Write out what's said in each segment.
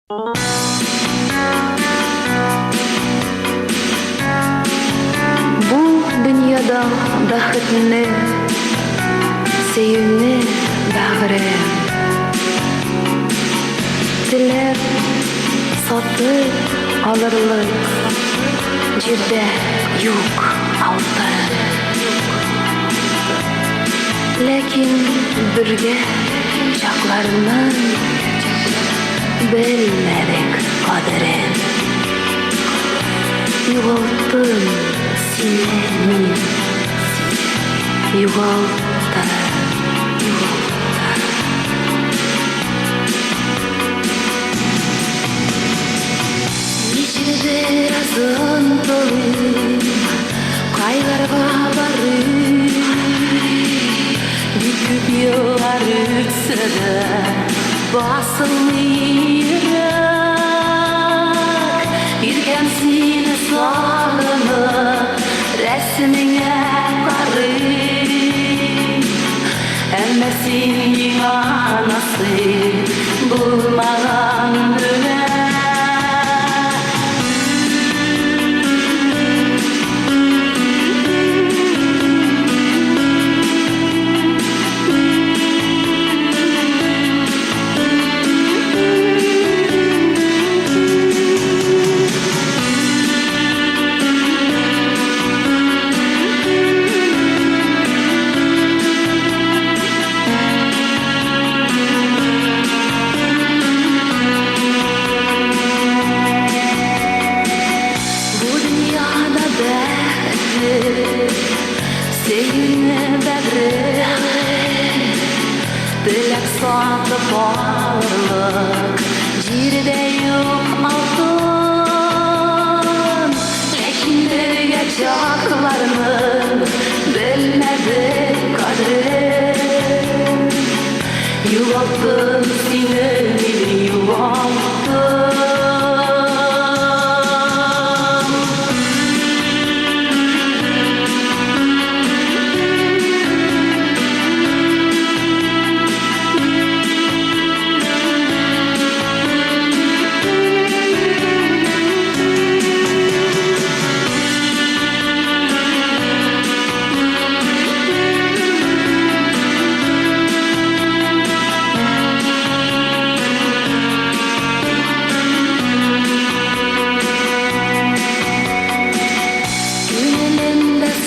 Bu dünyada бақытны, sevimli bağrım. Dilep satып alırlık, жерде yok altın. Lekin birge çaklarının bilmedik kaderin. Yuvalttım seni min, yuvalttım. İçinde azıntılım, kaylarga barım. Bir yıllar ötse de basılmayacak. Yürgen seni sağlanıp resmine karım. Ama senin anası bulmadan öyle. Seninle bedrim, dilek satıp varlık, jirde yok altın. Lekin birge çaklarını bilmedik kadrim. Yuvalttım seni yuvalttım.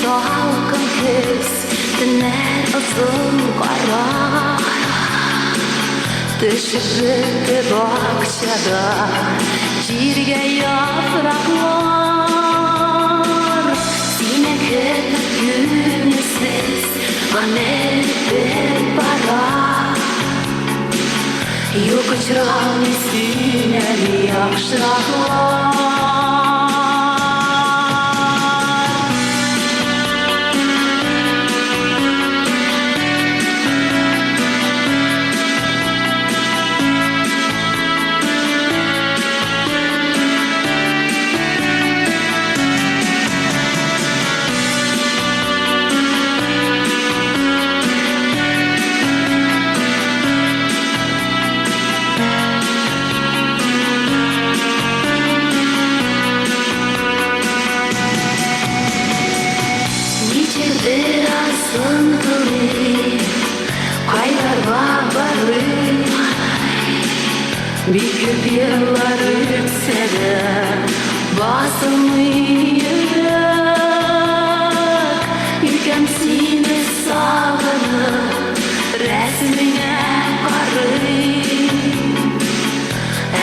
Salkın kız diner uzun kara, düşürdü bakçada jirge yapraklar. Sine ketip günüsiz ganerip bara, yok uçuran üstüne yakşıraklar. Kaylarga barım, bir küp yıllar ötse de basılmayacak. Yürgen seni sağlanıp resmine karım.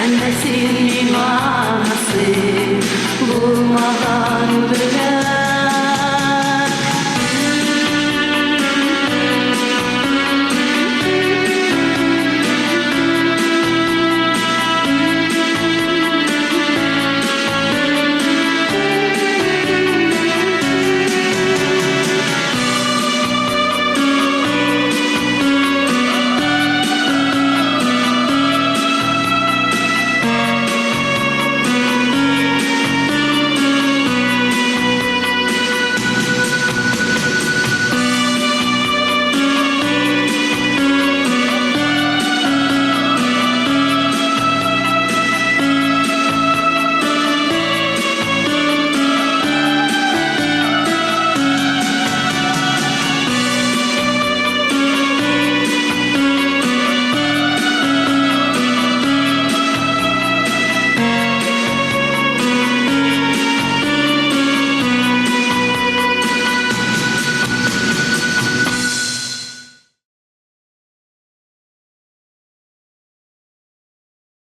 Ama senin anası bulmadan bile.